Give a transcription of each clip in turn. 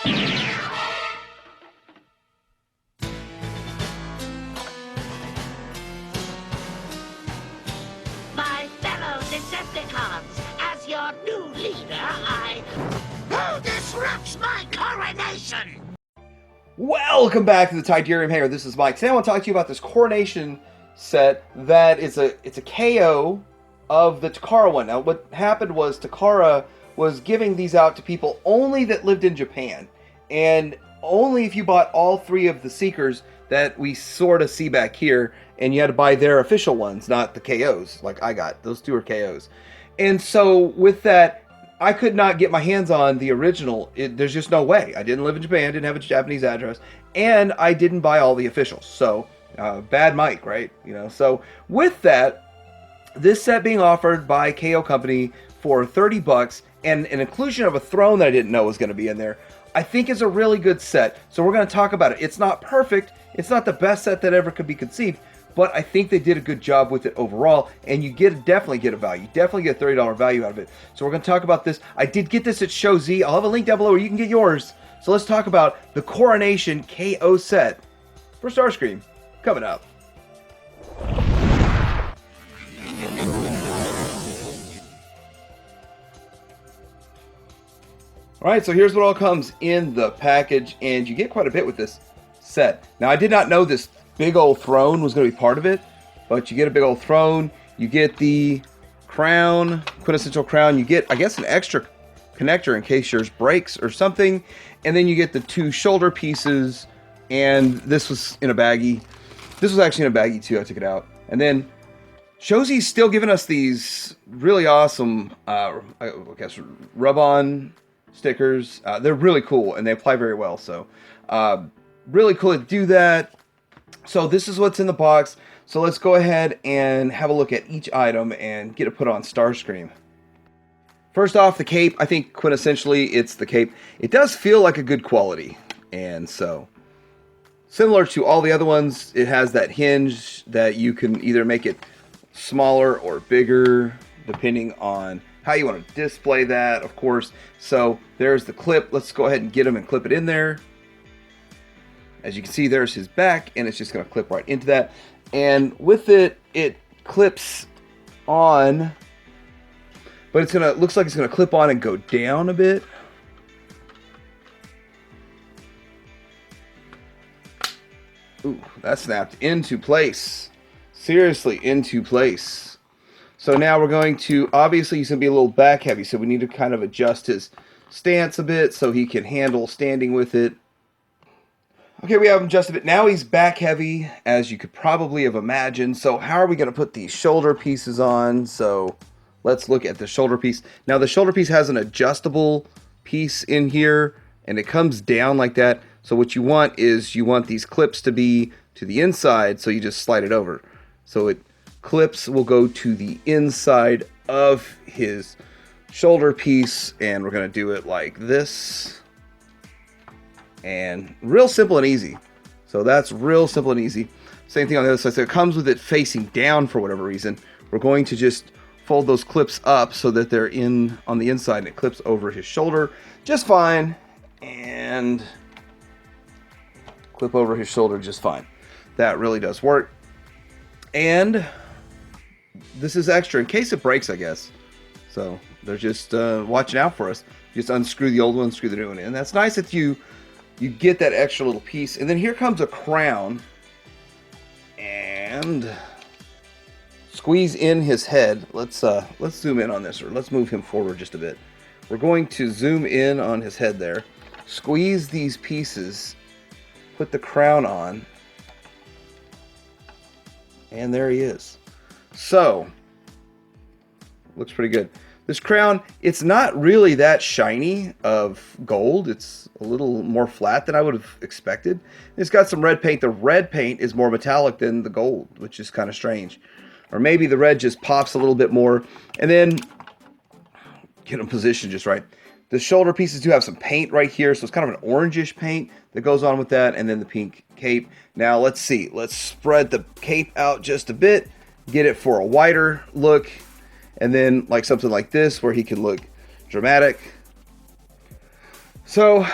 My fellow Decepticons, as your new leader, Who disrupts my coronation? Welcome back to the Tidarium Hangar. This is Mike. Today I want to talk to you about this coronation set that it's a KO of the Takara one. Now what happened was Takara was giving these out to people only that lived in Japan, and only if you bought all three of the Seekers that we sort of see back here, and you had to buy their official ones, not the KOs like I got. Those two are KOs. And so with that, I could not get my hands on the original. There's just no way. I didn't live in Japan, didn't have a Japanese address, and I didn't buy all the officials. So, bad Mike, right? You know. So with that, this set being offered by KO Company for $30 and an inclusion of a throne that I didn't know was going to be in there, I think is a really good set. So we're going to talk about it. It's not perfect. It's not the best set that ever could be conceived, but I think they did a good job with it overall, and you definitely get a value. Definitely get a $30 value out of it. So we're going to talk about this. I did get this at Show Z. I'll have a link down below where you can get yours. So let's talk about the Coronation KO set for Starscream coming up. Alright, so here's what all comes in the package, and you get quite a bit with this set. Now, I did not know this big old throne was going to be part of it, but you get a big old throne, you get the crown, quintessential crown, you get, I guess, an extra connector in case yours breaks or something, and then you get the two shoulder pieces, and this was in a baggie. This was actually in a baggie too, I took it out. And then Showzi's still giving us these really awesome, I guess, rub-on stickers. They're really cool, and they apply very well, so really cool to do that. So this is what's in the box. So let's go ahead and have a look at each item and get it put on Starscream. First off, the cape. I think quintessentially it's the cape. It does feel like a good quality. And so, similar to all the other ones, it has that hinge that you can either make it smaller or bigger, depending on how you want to display that, of course. So there's the clip. Let's go ahead and get them and clip it in there. As you can see, there's his back, and it's just going to clip right into that. And with it, it clips on, but it's gonna looks like it's gonna clip on and go down a bit. Ooh, that snapped into place. Seriously, into place. So now we're going to, obviously he's gonna be a little back heavy, so we need to kind of adjust his stance a bit so he can handle standing with it. Okay, we have him just a bit. Now he's back heavy, as you could probably have imagined. So how are we going to put these shoulder pieces on? So let's look at the shoulder piece. Now the shoulder piece has an adjustable piece in here, and it comes down like that. So what you want is you want these clips to be to the inside, so you just slide it over. So it clips will go to the inside of his shoulder piece, and we're going to do it like this. And real simple and easy. So that's real simple and easy. Same thing on the other side. So it comes with it facing down for whatever reason. We're going to just fold those clips up so that they're in on the inside, and it clips over his shoulder just fine. And clip over his shoulder just fine. That really does work. And this is extra in case it breaks, I guess. So they're just watching out for us. Just unscrew the old one, screw the new one in. That's nice that you get that extra little piece. And then here comes a crown, and squeeze in his head. Let's zoom in on this, or let's move him forward just a bit. We're going to zoom in on his head there, squeeze these pieces, put the crown on, and there he is. So looks pretty good. This crown, it's not really that shiny of gold. It's a little more flat than I would have expected. It's got some red paint. The red paint is more metallic than the gold, which is kind of strange. Or maybe the red just pops a little bit more. And then, get them positioned just right. The shoulder pieces do have some paint right here, so it's kind of an orangish paint that goes on with that, and then the pink cape. Now, let's see. Let's spread the cape out just a bit, get it for a wider look. And then like something like this where he can look dramatic. So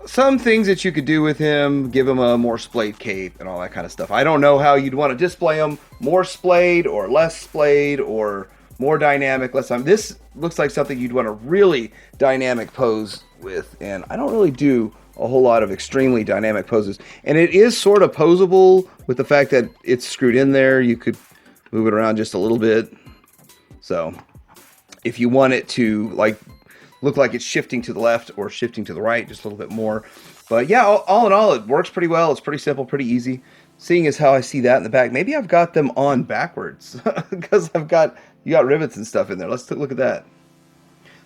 some things that you could do with him, give him a more splayed cape and all that kind of stuff. I don't know how you'd want to display him, more splayed or less splayed or more dynamic, less time. This looks like something you'd want to really dynamic pose with, and I don't really do a whole lot of extremely dynamic poses. And it is sort of posable with the fact that it's screwed in there. You could move it around just a little bit. So if you want it to like look like it's shifting to the left or shifting to the right just a little bit more. But yeah, all in all, it works pretty well. It's pretty simple, pretty easy. Seeing as how I see that in the back, maybe I've got them on backwards because you got rivets and stuff in there. Let's take a look at that.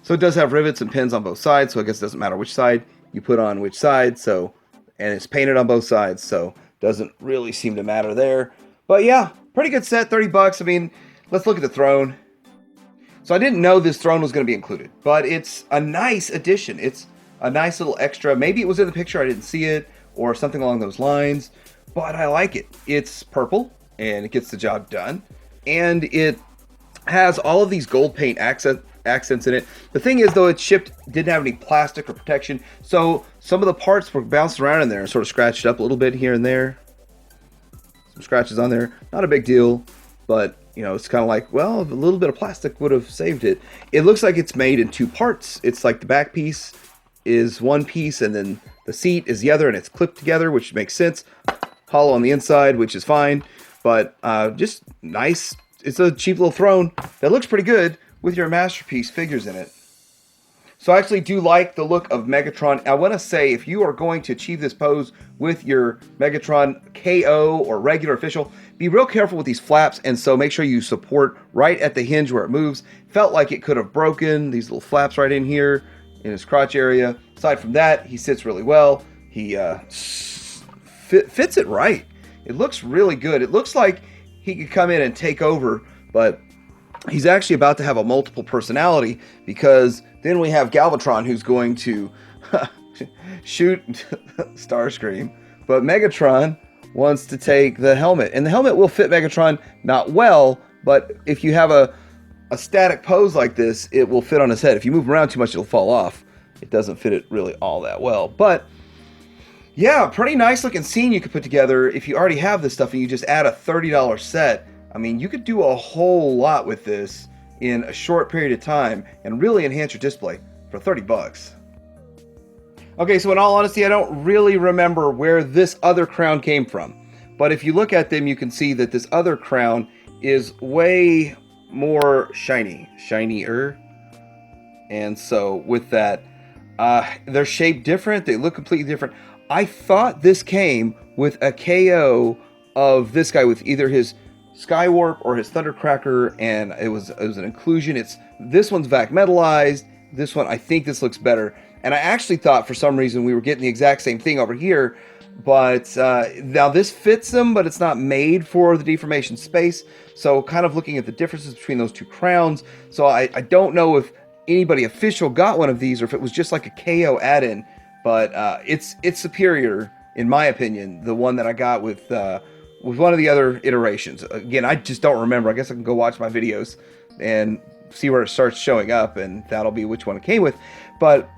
So it does have rivets and pins on both sides, so I guess it doesn't matter which side you put on which side. So, and it's painted on both sides, so doesn't really seem to matter there. But yeah, pretty good set, 30 bucks. I mean, let's look at the throne. So I didn't know this throne was going to be included, but it's a nice addition. It's a nice little extra. Maybe it was in the picture, I didn't see it, or something along those lines, but I like it. It's purple, and it gets the job done, and it has all of these gold paint accents in it. The thing is, though, it didn't have any plastic or protection, so some of the parts were bounced around in there and sort of scratched up a little bit here and there. Some scratches on there, not a big deal, but you know, it's kind of like, well, a little bit of plastic would have saved it. It looks like it's made in two parts. It's like the back piece is one piece, and then the seat is the other, and it's clipped together, which makes sense. Hollow on the inside, which is fine, but just nice. It's a cheap little throne that looks pretty good with your Masterpiece figures in it. So I actually do like the look of Megatron. I want to say, if you are going to achieve this pose with your Megatron KO or regular official, be real careful with these flaps, and so make sure you support right at the hinge where it moves. Felt like it could have broken, these little flaps right in here in his crotch area. Aside from that, he sits really well. He fits it right. It looks really good. It looks like he could come in and take over, but he's actually about to have a multiple personality, because then we have Galvatron, who's going to shoot Starscream, but Megatron wants to take the helmet, and the helmet will fit Megatron not well, but if you have a static pose like this, it will fit on his head. If you move around too much, it'll fall off. It doesn't fit it really all that well, but yeah, pretty nice looking scene you could put together if you already have this stuff and you just add a $30 set. I mean, you could do a whole lot with this in a short period of time and really enhance your display for 30 bucks. Okay, so in all honesty, I don't really remember where this other crown came from. But if you look at them, you can see that this other crown is way more shinier. And so with that, they're shaped different. They look completely different. I thought this came with a KO of this guy with either his Skywarp or his Thundercracker, and it was an inclusion. This one's vac metalized. This one, I think this looks better. And I actually thought for some reason we were getting the exact same thing over here, but now this fits them, but it's not made for the deformation space. So kind of looking at the differences between those two crowns. So I don't know if anybody official got one of these or if it was just like a KO add-in, but it's superior in my opinion, the one that I got with one of the other iterations. Again, I just don't remember. I guess I can go watch my videos and see where it starts showing up, and that'll be which one it came with. But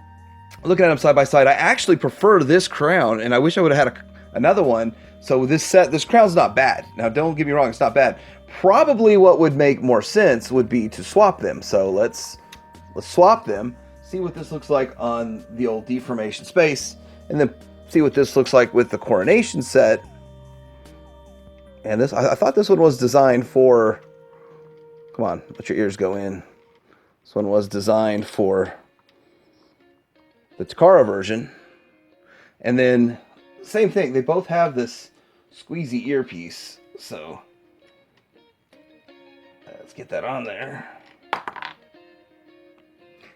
looking at them side by side, I actually prefer this crown, and I wish I would have had another one. So this crown's not bad. Now, don't get me wrong, it's not bad. Probably what would make more sense would be to swap them. So let's swap them, see what this looks like on the old deformation space, and then see what this looks like with the coronation set. And this, I thought this one was designed for, come on, let your ears go in. This one was designed for the Takara version. And then, same thing, they both have this squeezy earpiece. So, let's get that on there.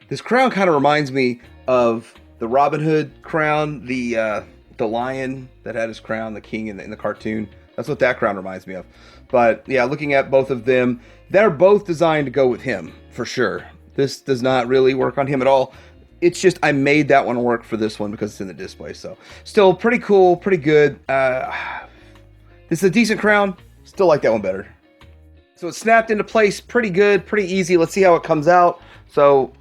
This crown kind of reminds me of the Robin Hood crown, the lion that had his crown, the king in the cartoon. That's what that crown reminds me of. But yeah, looking at both of them, they're both designed to go with him, for sure. This does not really work on him at all. It's just I made that one work for this one because it's in the display. So still pretty cool, pretty good. This is a decent crown. Still like that one better. So it's snapped into place pretty good, pretty easy. Let's see how it comes out. So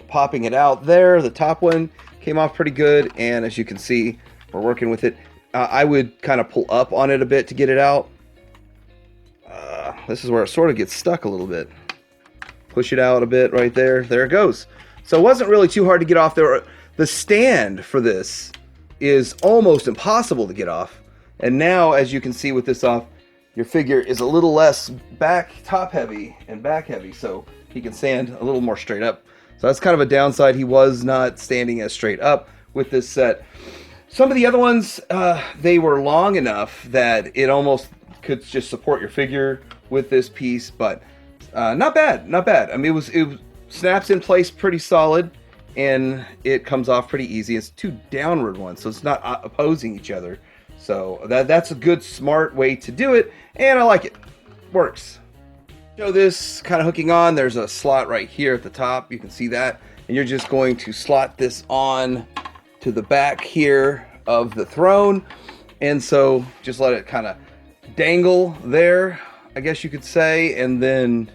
popping it out there, the top one. came off pretty good, and as you can see, we're working with it. I would kind of pull up on it a bit to get it out. This is where it sort of gets stuck a little bit. Push it out a bit right there. There it goes. So it wasn't really too hard to get off there. The stand for this is almost impossible to get off. And now, as you can see with this off, your figure is a little less top heavy and back heavy, so he can stand a little more straight up. So that's kind of a downside. He was not standing as straight up with this set. Some of the other ones, they were long enough that it almost could just support your figure with this piece, but not bad, not bad. I mean, it snaps in place pretty solid, and it comes off pretty easy. It's two downward ones, so it's not opposing each other. So that's a good, smart way to do it, and I like it. Works. So this kind of hooking on, there's a slot right here at the top. You can see that, and you're just going to slot this on to the back here of the throne, and so just let it kind of dangle there, I guess you could say, and then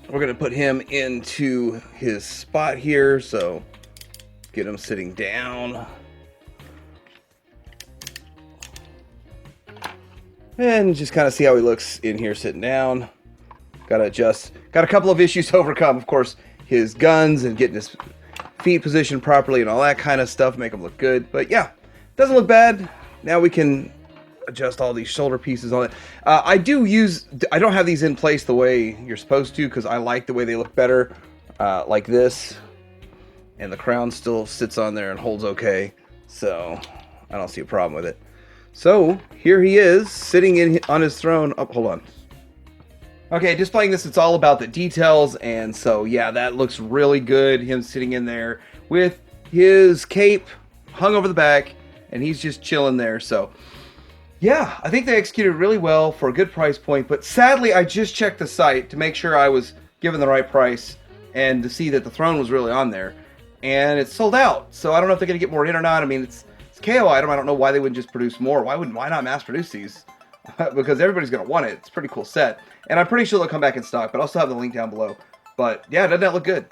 we're going to put him into his spot here, so get him sitting down. And just kind of see how he looks in here sitting down. Got to adjust. Got a couple of issues to overcome. Of course, his guns and getting his feet positioned properly and all that kind of stuff. Make him look good. But yeah, doesn't look bad. Now we can adjust all these shoulder pieces on it. I don't have these in place the way you're supposed to, because I like the way they look better like this. And the crown still sits on there and holds okay. So I don't see a problem with it. So here he is sitting on his throne. Oh, hold on. Okay, displaying this, it's all about the details, and so yeah, that looks really good. Him sitting in there with his cape hung over the back, and he's just chilling there. So yeah, I think they executed really well for a good price point. But sadly, I just checked the site to make sure I was given the right price and to see that the throne was really on there, and it's sold out. So I don't know if they're gonna get more in or not. I mean, it's KO item. I don't know why they wouldn't just produce more. Why not mass produce these? Because everybody's going to want it. It's a pretty cool set. And I'm pretty sure they'll come back in stock, but I'll still have the link down below. But yeah, doesn't that look good?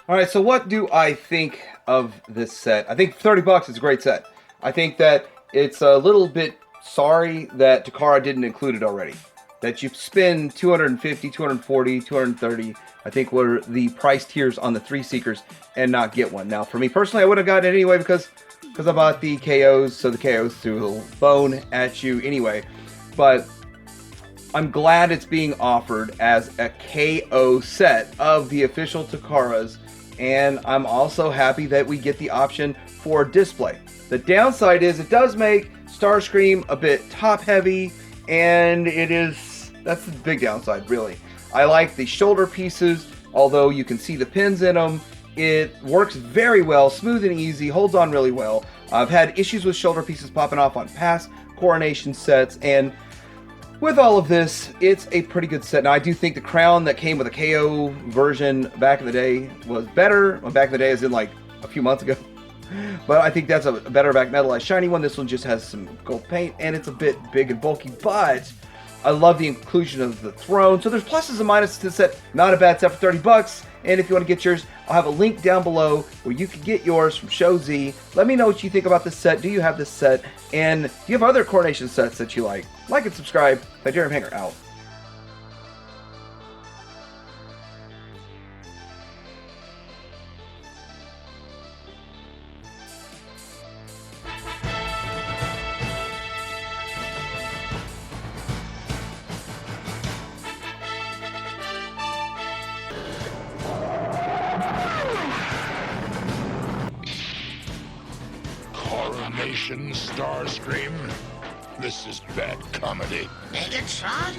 Alright, so what do I think of this set? I think 30 bucks is a great set. I think that it's a little bit sorry that Takara didn't include it already. That you spend 250, 240, 230, I think were the price tiers on the 3 Seekers, and not get one. Now, for me personally, I would have gotten it anyway because I bought the KOs, so the KOs threw a little bone at you anyway. But I'm glad it's being offered as a KO set of the official Takaras, and I'm also happy that we get the option for display. The downside is it does make Starscream a bit top-heavy, and that's the big downside, really. I like the shoulder pieces, although you can see the pins in them. It works very well, smooth and easy, holds on really well. I've had issues with shoulder pieces popping off on past coronation sets, and with all of this, it's a pretty good set. Now, I do think the crown that came with a KO version back in the day was better. Well, back in the day as in like a few months ago. But I think that's a better back metallized shiny one. This one just has some gold paint, and it's a bit big and bulky, but I love the inclusion of the throne. So there's pluses and minuses to the set. Not a bad set for 30 bucks. And if you want to get yours, I'll have a link down below where you can get yours from Show Z. Let me know what you think about this set. Do you have this set? And do you have other coronation sets that you like? Like and subscribe. Titanium Hanger out. Coronation Starscream. This is bad comedy. Megatron?